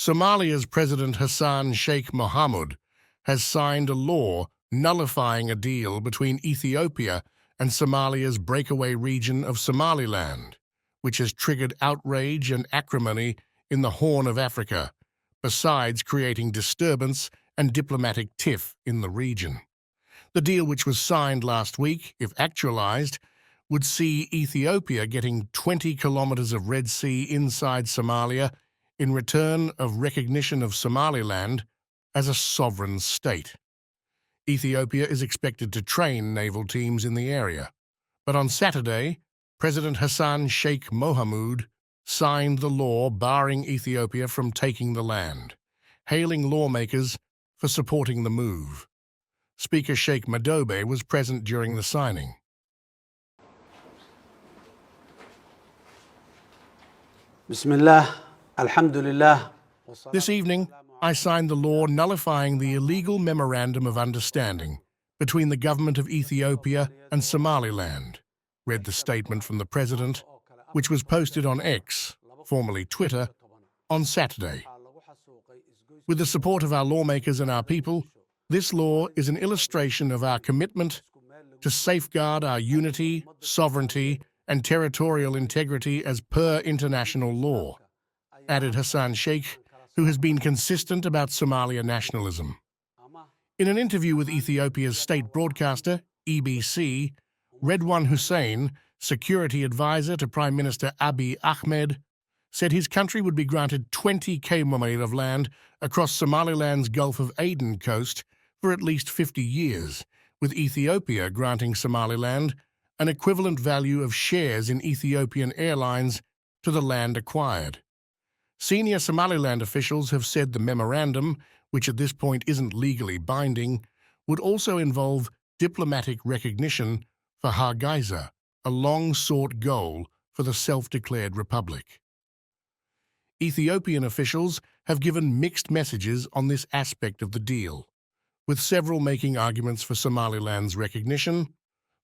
Somalia's President Hassan Sheikh Mohamud has signed a law nullifying a deal between Ethiopia and Somalia's breakaway region of Somaliland, which has triggered outrage and acrimony in the Horn of Africa, besides creating disturbance and diplomatic tiff in the region. The deal, which was signed last week, if actualized, would see Ethiopia getting 20 kilometers of Red Sea inside Somalia in return of recognition of Somaliland as a sovereign state. Ethiopia is expected to train naval teams in the area, but on Saturday, President Hassan Sheikh Mohamud signed the law barring Ethiopia from taking the land, hailing lawmakers for supporting the move. Speaker Sheikh Madobe was present during the signing. Bismillah, alhamdulillah. This evening, I signed the law nullifying the illegal Memorandum of Understanding between the government of Ethiopia and Somaliland, read the statement from the president, which was posted on X, formerly Twitter, on Saturday. With the support of our lawmakers and our people, this law is an illustration of our commitment to safeguard our unity, sovereignty, and territorial integrity as per international law, added Hassan Sheikh, who has been consistent about Somalia nationalism. In an interview with Ethiopia's state broadcaster, EBC, Redwan Hussein, security advisor to Prime Minister Abiy Ahmed, said his country would be granted 20 km of land across Somaliland's Gulf of Aden coast for at least 50 years, with Ethiopia granting Somaliland an equivalent value of shares in Ethiopian Airlines to the land acquired. Senior Somaliland officials have said the memorandum, which at this point isn't legally binding, would also involve diplomatic recognition for Hargeisa, a long-sought goal for the self-declared republic. Ethiopian officials have given mixed messages on this aspect of the deal, with several making arguments for Somaliland's recognition,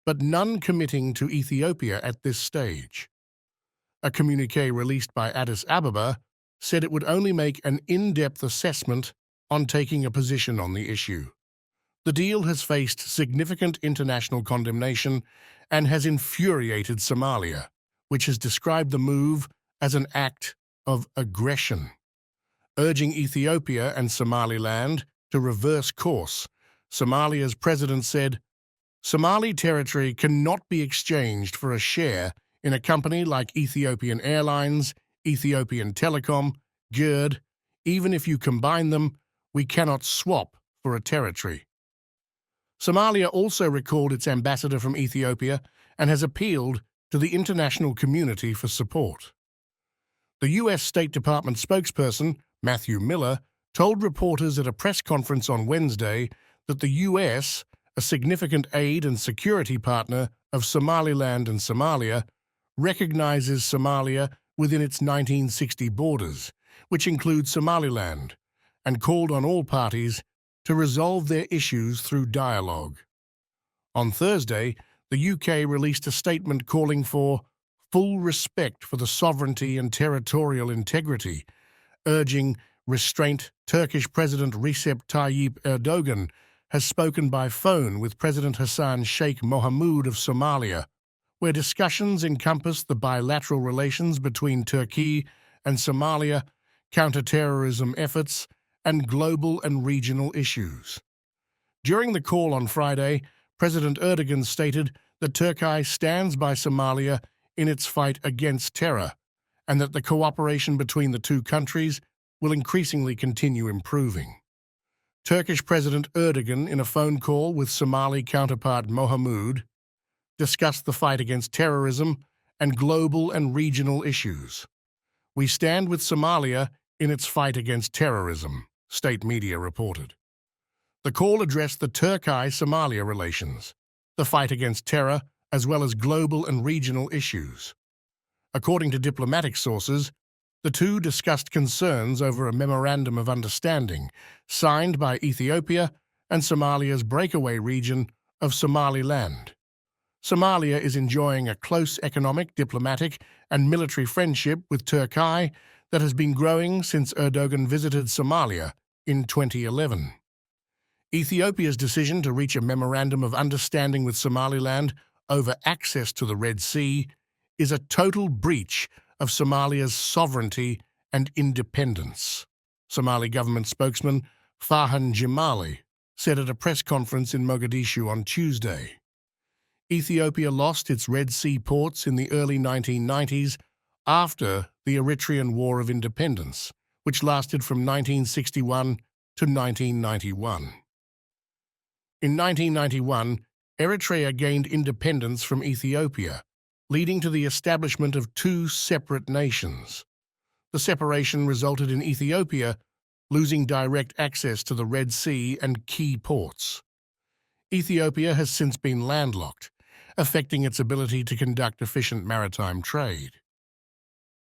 but none committing to Ethiopia at this stage. A communiqué released by Addis Ababa said it would only make an in-depth assessment on taking a position on the issue. The deal has faced significant international condemnation and has infuriated Somalia, which has described the move as an act of aggression. Urging Ethiopia and Somaliland to reverse course, Somalia's president said, "Somali territory cannot be exchanged for a share in a company like Ethiopian Airlines, Ethiopian Telecom, GERD. Even if you combine them, we cannot swap for a territory." Somalia also recalled its ambassador from Ethiopia and has appealed to the international community for support. The U.S. State Department spokesperson, Matthew Miller, told reporters at a press conference on Wednesday that the U.S., a significant aid and security partner of Somaliland and Somalia, recognizes Somalia within its 1960 borders, which include Somaliland, and called on all parties to resolve their issues through dialogue. On Thursday, the UK released a statement calling for full respect for the sovereignty and territorial integrity, urging restraint. Turkish President Recep Tayyip Erdogan has spoken by phone with President Hassan Sheikh Mohamud of Somalia, where discussions encompass the bilateral relations between Turkey and Somalia, counter-terrorism efforts, and global and regional issues. During the call on Friday, President Erdogan stated that Turkey stands by Somalia in its fight against terror, and that the cooperation between the two countries will increasingly continue improving. Turkish President Erdogan, in a phone call with Somali counterpart Mohamud, discussed the fight against terrorism and global and regional issues. "We stand with Somalia in its fight against terrorism," state media reported. The call addressed the Turkey-Somalia relations, the fight against terror, as well as global and regional issues. According to diplomatic sources, the two discussed concerns over a memorandum of understanding signed by Ethiopia and Somalia's breakaway region of Somaliland. Somalia is enjoying a close economic, diplomatic, and military friendship with Turkey that has been growing since Erdogan visited Somalia in 2011. Ethiopia's decision to reach a memorandum of understanding with Somaliland over access to the Red Sea is a total breach of Somalia's sovereignty and independence, Somali government spokesman Farhan Jimali said at a press conference in Mogadishu on Tuesday. Ethiopia lost its Red Sea ports in the early 1990s after the Eritrean War of Independence, which lasted from 1961 to 1991. In 1991, Eritrea gained independence from Ethiopia, leading to the establishment of two separate nations. The separation resulted in Ethiopia losing direct access to the Red Sea and key ports. Ethiopia has since been landlocked, affecting its ability to conduct efficient maritime trade.